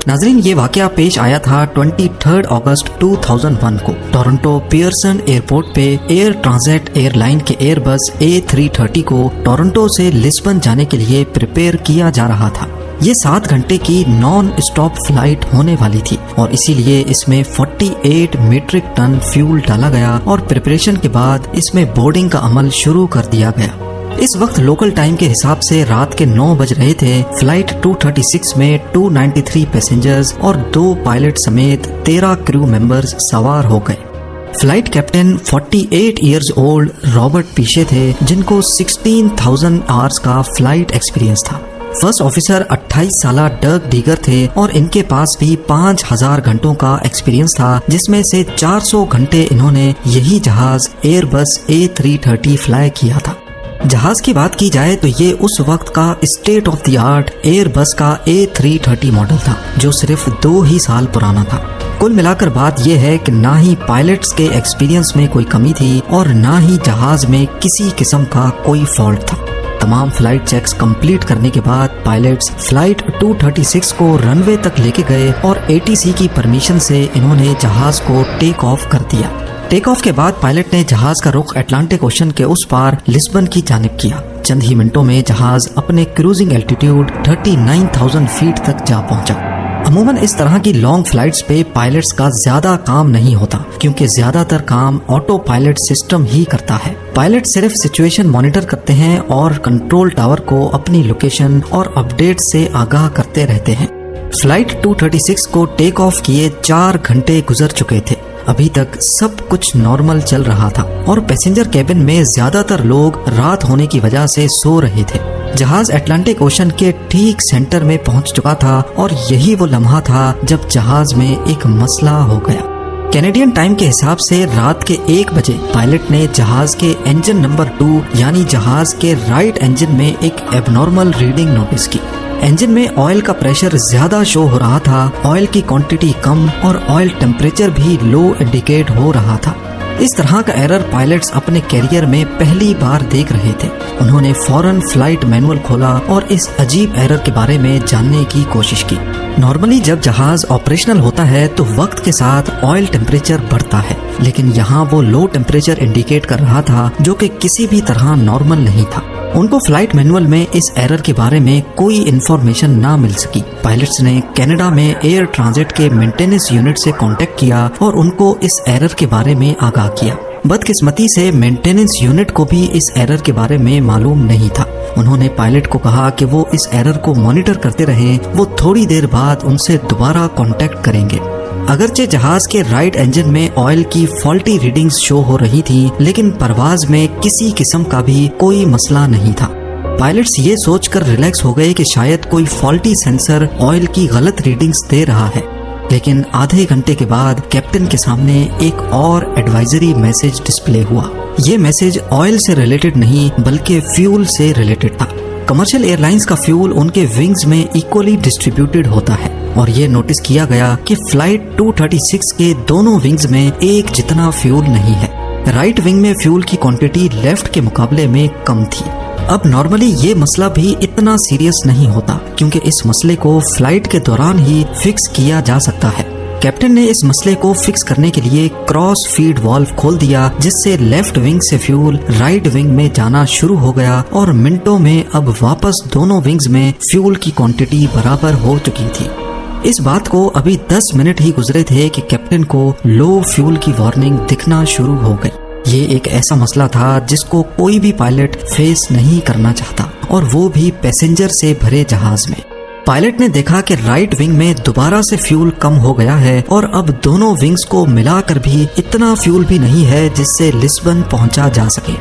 नाजरीन, ये वाकया पेश आया था 23 अगस्त 2001 को टोरंटो पियर्सन एयरपोर्ट पे एयर ट्रांजिट एयरलाइन के एयरबस A330 को टोरंटो से लिस्बन जाने के लिए प्रिपेयर किया जा रहा था। ये 7 घंटे की नॉन स्टॉप फ्लाइट होने वाली थी और इसीलिए इसमें 48 मीट्रिक टन फ्यूल डाला गया और प्रिपरेशन के बाद इसमें बोर्डिंग का अमल शुरू कर दिया गया। इस वक्त लोकल टाइम के हिसाब से रात के 9 बज रहे थे। फ्लाइट 236 में 293 पैसेंजर्स और 2 पायलट समेत 13 क्रू मेंबर्स सवार हो गए। Flight captain 48 years old Robert Piche थे, जिनको 16,000 आवर्स का फ्लाइट एक्सपीरियंस था। फर्स्ट ऑफिसर 28 साला डग डीगर थे और इनके पास भी 5,000 घंटों का एक्सपीरियंस था, जिसमें से 400 घंटे इन्होंने यही जहाज एयरबस A330 फ्लाई किया था। जहाज की बात की जाए तो ये उस वक्त का state of the art Airbus का A330 मॉडल था, जो सिर्फ 2 ही साल पुराना था। कुल मिलाकर बात यह है कि ना ही पायलट्स के एक्सपीरियंस में कोई कमी थी और ना ही जहाज में किसी किस्म का कोई फॉल्ट था। तमाम फ्लाइट चेक्स कंप्लीट करने के बाद पायलट्स फ्लाइट 236 को रनवे तक लेके गए और ATC की परमिशन से इन्होंने जहाज को टेक ऑफ कर दिया। टेक ऑफ के बाद पायलट ने जहाज का रुख अटलांटिक ओशन के उस पार लिस्बन की जानिब किया। चंद ही मिनटों में जहाज अपने क्रूजिंग एल्टीट्यूड 39,000 फीट तक जा पहुंचा। अमूमन इस तरह की लॉन्ग फ्लाइट्स पे पायलट्स का ज्यादा काम नहीं होता, क्योंकि ज्यादातर काम ऑटो पायलट सिस्टम ही करता है। पायलट सिर्फ सिचुएशन मॉनिटर करते हैं और कंट्रोल टावर को अपनी लोकेशन और अपडेट से आगाह करते रहते हैं। फ्लाइट 236 को टेक ऑफ किए 4 घंटे गुजर चुके थे। अभी तक सब कुछ नॉर्मल चल रहा था और पैसेंजर केबिन में ज्यादातर लोग रात होने की वजह से सो रहे थे। जहाज अटलांटिक ओशन के ठीक सेंटर में पहुंच चुका था और यही वो लम्हा था जब जहाज में एक मसला हो गया। कैनेडियन टाइम के हिसाब से रात के 1 बजे पायलट ने जहाज के इंजन नंबर 2 यानी जहाज के राइट इंजन में एक एबनॉर्मल रीडिंग नोटिस की। इंजन में ऑयल का प्रेशर ज्यादा शो हो रहा था, ऑयल की क्वांटिटी कम और ऑयल टेम्परेचर भी लो इंडिकेट हो रहा था। इस तरह का एरर पायलट्स अपने कैरियर में पहली बार देख रहे थे। उन्होंने फौरन फ्लाइट मैनुअल खोला और इस अजीब एरर के बारे में जानने की कोशिश की। नॉर्मली जब जहाज ऑपरेशनल होता है तो वक्त के साथ ऑयल टेम्परेचर बढ़ता है, लेकिन यहाँ वो लो टेम्परेचर इंडिकेट कर रहा था, जो कि किसी भी तरह नॉर्मल नहीं था। उनको फ्लाइट मैनुअल में इस एरर के बारे में कोई इन्फॉर्मेशन ना मिल सकी। पायलट्स ने कनाडा में एयर ट्रांजिट के मेंटेनेंस यूनिट से कांटेक्ट किया और उनको इस एरर के बारे में आगाह किया। बदकिस्मती से मेंटेनेंस यूनिट को भी इस एरर के बारे में मालूम नहीं था। उन्होंने पायलट को कहा कि वो इस एरर को मॉनिटर करते रहें, वो थोड़ी देर बाद उनसे दोबारा कांटेक्ट करेंगे। अगरचे जहाज के राइट इंजन में ऑयल की फॉल्टी रीडिंग्स शो हो रही थी, लेकिन परवाज में किसी किस्म का भी कोई मसला नहीं था। पायलट्स ये सोचकर रिलैक्स हो गए कि शायद कोई फॉल्टी सेंसर ऑयल की गलत रीडिंग्स दे रहा है, लेकिन आधे घंटे के बाद कैप्टन के सामने एक और एडवाइजरी मैसेज डिस्प्ले हुआ। ये मैसेज ऑयल से रिलेटेड नहीं बल्कि फ्यूल से रिलेटेड था। कमर्शियल एयरलाइंस का फ्यूल उनके विंग्स में इक्वली डिस्ट्रीब्यूटेड होता है और ये नोटिस किया गया कि फ्लाइट 236 के दोनों विंग्स में एक जितना फ्यूल नहीं है। राइट विंग में फ्यूल की क्वांटिटी लेफ्ट के मुकाबले में कम थी। अब नॉर्मली ये मसला भी इतना सीरियस नहीं होता, क्योंकि इस मसले को फ्लाइट के दौरान ही फिक्स किया जा सकता है। कैप्टन ने इस मसले को फिक्स करने के लिए क्रॉस फीड वाल्व खोल दिया, जिससे लेफ्ट विंग से फ्यूल राइट विंग में जाना शुरू हो गया और मिनटों में अब वापस दोनों विंग्स में फ्यूल की क्वांटिटी बराबर हो चुकी थी। इस बात को अभी 10 मिनट ही गुजरे थे कि कैप्टन को लो फ्यूल की वार्निंग दिखना शुरू हो गई। ये एक ऐसा मसला था जिसको कोई भी पायलट फेस नहीं करना चाहता, और वो भी पैसेंजर से भरे जहाज में। पायलट ने देखा कि राइट विंग में दोबारा से फ्यूल कम हो गया है और अब दोनों विंग्स को मिलाकर भी इतना फ्यूल भी नहीं है जिससे लिस्बन पहुंचा जा सके।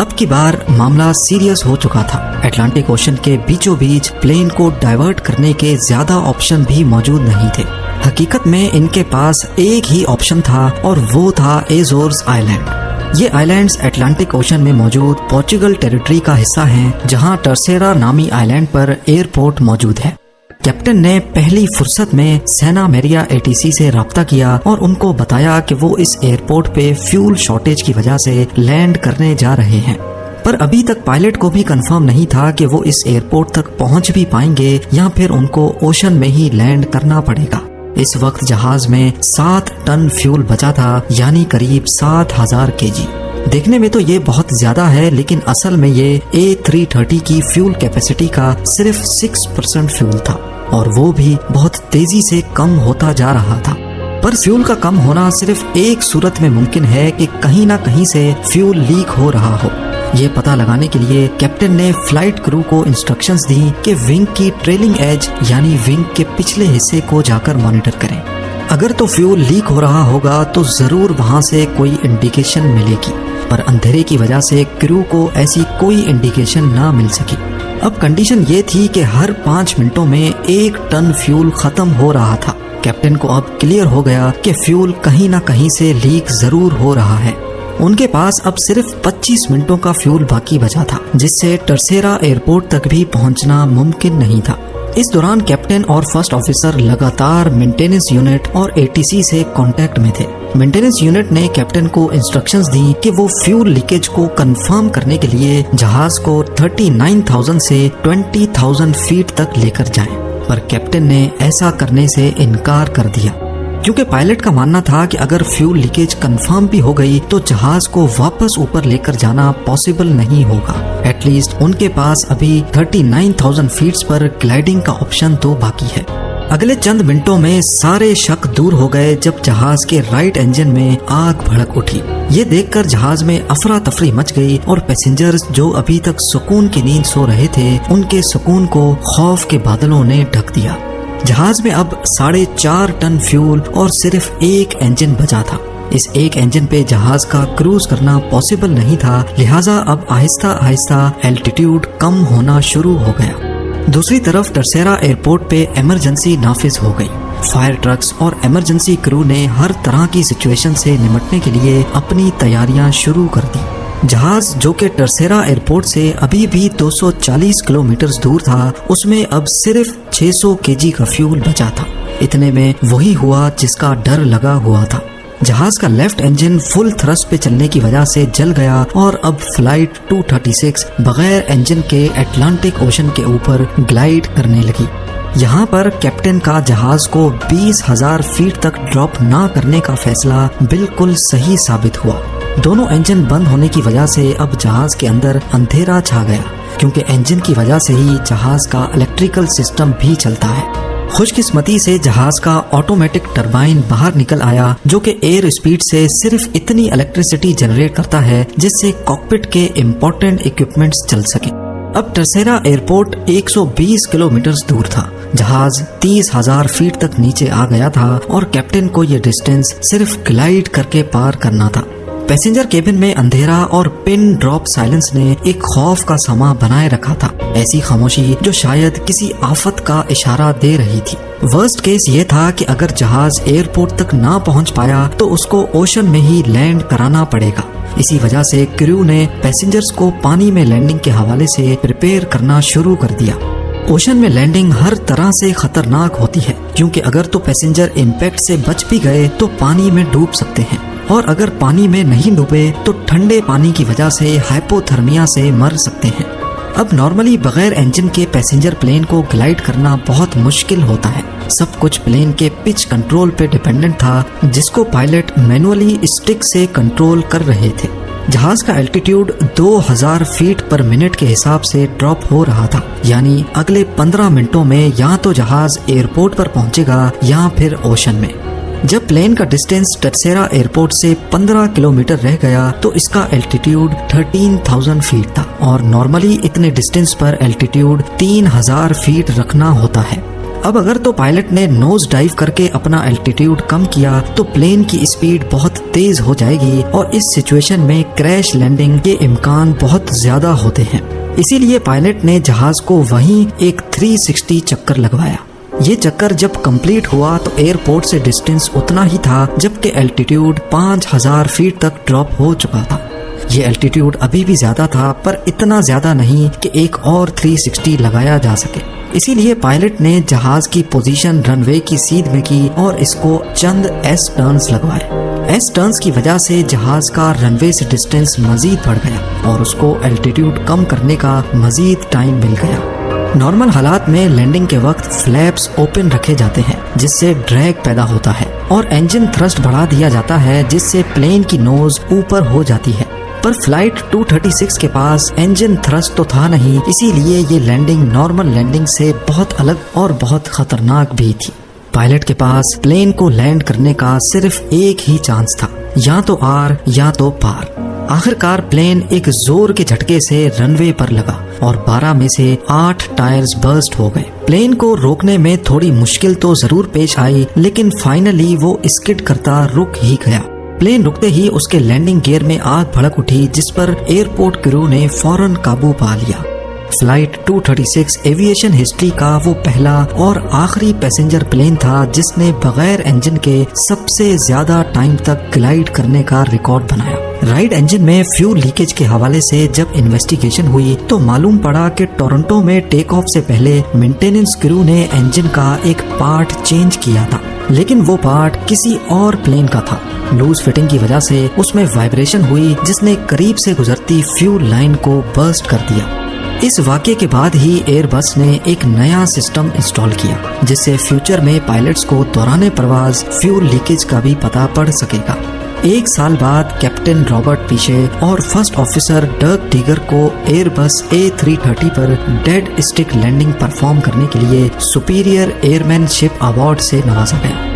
अब की बार मामला सीरियस हो चुका था। अटलांटिक ओशन के बीचों बीच प्लेन को डाइवर्ट करने के ज्यादा ऑप्शन भी मौजूद नहीं थे। हकीकत में इनके पास एक ही ऑप्शन था और वो था एजोर्स आइलैंड। ये आइलैंड्स अटलांटिक ओशन में मौजूद पोर्चुगल टेरिटरी का हिस्सा हैं, जहां टर्सेरा नामी आइलैंड पर एयरपोर्ट मौजूद है। कैप्टन ने पहली फुर्सत में सेना मेरिया ATC से राब्ता किया और उनको बताया कि वो इस एयरपोर्ट पे फ्यूल शॉर्टेज की वजह से लैंड करने जा रहे हैं। पर अभी तक पायलट को भी कंफर्म नहीं था कि वो इस एयरपोर्ट तक पहुंच भी पाएंगे या फिर उनको ओशन में ही लैंड करना पड़ेगा। इस वक्त जहाज में 7 टन फ्यूल बचा था, यानी करीब 7000 केजी। देखने में तो ये बहुत ज्यादा है, लेकिन असल में ये A330 की फ्यूल कैपेसिटी का सिर्फ 6% फ्यूल था, और वो भी बहुत तेजी से कम होता जा रहा था। पर फ्यूल का कम होना सिर्फ एक सूरत में मुमकिन है कि कहीं ना कहीं से फ्यूल लीक हो रहा हो। ये पता लगाने के लिए कैप्टन ने फ्लाइट क्रू को इंस्ट्रक्शंस दी कि विंग की ट्रेलिंग एज यानी विंग के पिछले हिस्से को जाकर मॉनिटर करें। अगर तो फ्यूल लीक हो रहा होगा तो जरूर वहां से कोई इंडिकेशन मिलेगी, पर अंधेरे की वजह से क्रू को ऐसी कोई इंडिकेशन ना मिल सकी। अब कंडीशन ये थी कि हर 5 मिनटों में 1 टन फ्यूल खत्म हो रहा था। कैप्टन को अब क्लियर हो गया कि फ्यूल कहीं ना कहीं से लीक जरूर हो रहा है। उनके पास अब सिर्फ 25 मिनटों का फ्यूल बाकी बचा था, जिससे टर्सेरा एयरपोर्ट तक भी पहुंचना मुमकिन नहीं था। इस दौरान कैप्टन और फर्स्ट ऑफिसर लगातार मेंटेनेंस यूनिट और ATC से कांटेक्ट में थे। मेंटेनेंस यूनिट ने कैप्टन को इंस्ट्रक्शंस दी कि वो फ्यूल लीकेज को कंफर्म करने के लिए जहाज को 39,000 से 20,000 फीट तक लेकर जाएं, पर कैप्टन ने ऐसा करने से इनकार कर दिया, क्योंकि पायलट का मानना था कि अगर फ्यूल लीकेज कंफर्म भी हो गई तो जहाज को वापस ऊपर लेकर जाना पॉसिबल नहीं होगा। एटलीस्ट उनके पास अभी 39,000 फीट्स पर ग्लाइडिंग का ऑप्शन तो बाकी है। अगले चंद मिनटों में सारे शक दूर हो गए जब जहाज के राइट इंजन में आग भड़क उठी। ये देखकर जहाज में अफरा तफरी मच गई और पैसेंजर्स जो अभी तक सुकून की नींद सो रहे थे, उनके सुकून को खौफ के बादलों ने ढक दिया। जहाज में अब 4.5 टन फ्यूल और सिर्फ एक इंजन बचा था। इस एक इंजन पे जहाज का क्रूज करना पॉसिबल नहीं था, लिहाजा अब आहिस्ता आहिस्ता एल्टीट्यूड कम होना शुरू हो गया। दूसरी तरफ टर्सेरा एयरपोर्ट पे इमरजेंसी नाफिज हो गई। फायर ट्रक्स और इमरजेंसी क्रू ने हर तरह की सिचुएशन से निपटने के लिए अपनी तैयारियां शुरू कर दी। जहाज जो कि टर्सेरा एयरपोर्ट से अभी भी 240 किलोमीटर दूर था, उसमें अब सिर्फ 600 केजी का फ्यूल बचा था। इतने में वही हुआ जिसका डर लगा हुआ था। जहाज का लेफ्ट इंजन फुल थ्रस्ट पे चलने की वजह से जल गया और अब फ्लाइट 236 बगैर इंजन के अटलांटिक ओशन के ऊपर ग्लाइड करने लगी। यहाँ पर कैप्टन का जहाज को 20,000 फीट तक ड्रॉप ना करने का फैसला बिल्कुल सही साबित हुआ। दोनों इंजन बंद होने की वजह से अब जहाज के अंदर अंधेरा छा गया, क्योंकि इंजन की वजह से ही जहाज का इलेक्ट्रिकल सिस्टम भी चलता है। खुशकिस्मती से जहाज का ऑटोमेटिक टरबाइन बाहर निकल आया, जो कि एयर स्पीड से सिर्फ इतनी इलेक्ट्रिसिटी जनरेट करता है जिससे कॉकपिट के इम्पोर्टेंट इक्विपमेंट्स चल सके। अब टर्सेरा एयरपोर्ट 120 किलोमीटर दूर था। जहाज 30,000 फीट तक नीचे आ गया था और कैप्टन को ये डिस्टेंस सिर्फ ग्लाइड करके पार करना था। पैसेंजर केबिन में अंधेरा और पिन ड्रॉप साइलेंस ने एक खौफ का समा बनाए रखा था, ऐसी खामोशी जो शायद किसी आफत का इशारा दे रही थी। वर्स्ट केस ये था कि अगर जहाज एयरपोर्ट तक ना पहुंच पाया तो उसको ओशन में ही लैंड कराना पड़ेगा। इसी वजह से क्रू ने पैसेंजर्स को पानी में लैंडिंग के हवाले से प्रिपेयर करना शुरू कर दिया। ओशन में लैंडिंग हर तरह से खतरनाक होती है, क्योंकि अगर तो पैसेंजर इम्पैक्ट से बच भी गए तो पानी में डूब सकते हैं, और अगर पानी में नहीं डूबे तो ठंडे पानी की वजह से हाइपोथर्मिया से मर सकते हैं। अब नॉर्मली बगैर इंजन के पैसेंजर प्लेन को ग्लाइड करना बहुत मुश्किल होता है। सब कुछ प्लेन के पिच कंट्रोल पे डिपेंडेंट था, जिसको पायलट मैनुअली स्टिक से कंट्रोल कर रहे थे। जहाज का एल्टीट्यूड 2000 फीट पर मिनट के हिसाब से ड्रॉप हो रहा था, यानी अगले 15 मिनटों में या तो जहाज एयरपोर्ट पर पहुंचेगा या फिर ओशन में। जब प्लेन का डिस्टेंस टर्सेरा एयरपोर्ट से 15 किलोमीटर रह गया तो इसका एल्टीट्यूड 13,000 फीट था, और नॉर्मली इतने डिस्टेंस पर एल्टीट्यूड 3,000 फीट रखना होता है। अब अगर तो पायलट ने नोज डाइव करके अपना एल्टीट्यूड कम किया तो प्लेन की स्पीड बहुत तेज हो जाएगी, और इस सिचुएशन में क्रैश लैंडिंग के इम्कान बहुत ज्यादा होते हैं। इसीलिए पायलट ने जहाज को वहीं एक 360 चक्कर लगवाया। ये चक्कर जब कंप्लीट हुआ तो एयरपोर्ट से डिस्टेंस उतना ही था, जबकि एल्टीट्यूड 5,000 फीट तक ड्रॉप हो चुका था। ये एल्टीट्यूड अभी भी ज्यादा था, पर इतना ज्यादा नहीं कि एक और 360 लगाया जा सके। इसीलिए पायलट ने जहाज की पोजीशन रनवे की सीध में की और इसको चंद एस टर्न्स लगवाए। एस टर्न्स की वजह से जहाज का रनवे से डिस्टेंस मजीद बढ़ गया और उसको एल्टीट्यूड कम करने का मजीद टाइम मिल गया। नॉर्मल हालात में लैंडिंग के वक्त फ्लैप्स ओपन रखे जाते हैं जिससे ड्रैग पैदा होता है और इंजन थ्रस्ट बढ़ा दिया जाता है जिससे प्लेन की नोज ऊपर हो जाती है। पर फ्लाइट 236 के पास इंजन थ्रस्ट तो था नहीं, इसीलिए ये लैंडिंग नॉर्मल लैंडिंग से बहुत अलग और बहुत खतरनाक भी थी। पायलट के पास प्लेन को लैंड करने का सिर्फ एक ही चांस था, या तो आर या तो पार। आखिरकार प्लेन एक जोर के झटके से रनवे पर लगा और 12 में से 8 टायर्स बर्स्ट हो गए। प्लेन को रोकने में थोड़ी मुश्किल तो जरूर पेश आई, लेकिन फाइनली वो स्किड करता रुक ही गया। प्लेन रुकते ही उसके लैंडिंग गियर में आग भड़क उठी, जिस पर एयरपोर्ट क्रू ने फौरन काबू पा लिया। फ्लाइट 236 एविएशन हिस्ट्री का वो पहला और आखिरी पैसेंजर प्लेन था जिसने बगैर इंजन के सबसे ज्यादा टाइम तक ग्लाइड करने का रिकॉर्ड बनाया। राइट इंजन में फ्यूल लीकेज के हवाले से जब इन्वेस्टिगेशन हुई तो मालूम पड़ा कि टोरंटो में टेक ऑफ से पहले मेंटेनेंस क्रू ने इंजन का एक पार्ट चेंज किया था, लेकिन वो पार्ट किसी और प्लेन का था। लूज फिटिंग की वजह से उसमें वाइब्रेशन हुई जिसने करीब से गुजरती फ्यूल लाइन को बर्स्ट कर दिया। इस वाक़े के बाद ही एयरबस ने एक नया सिस्टम इंस्टॉल किया जिससे फ्यूचर में पायलट्स को दौरान परवाज फ्यूल लीकेज का भी पता पड़ सकेगा। 1 साल बाद कैप्टन रॉबर्ट पीशे और फर्स्ट ऑफिसर डर्क टीगर को एयरबस A330 पर डेड स्टिक लैंडिंग परफॉर्म करने के लिए सुपीरियर एयरमैनशिप अवार्ड से नवाजा गया।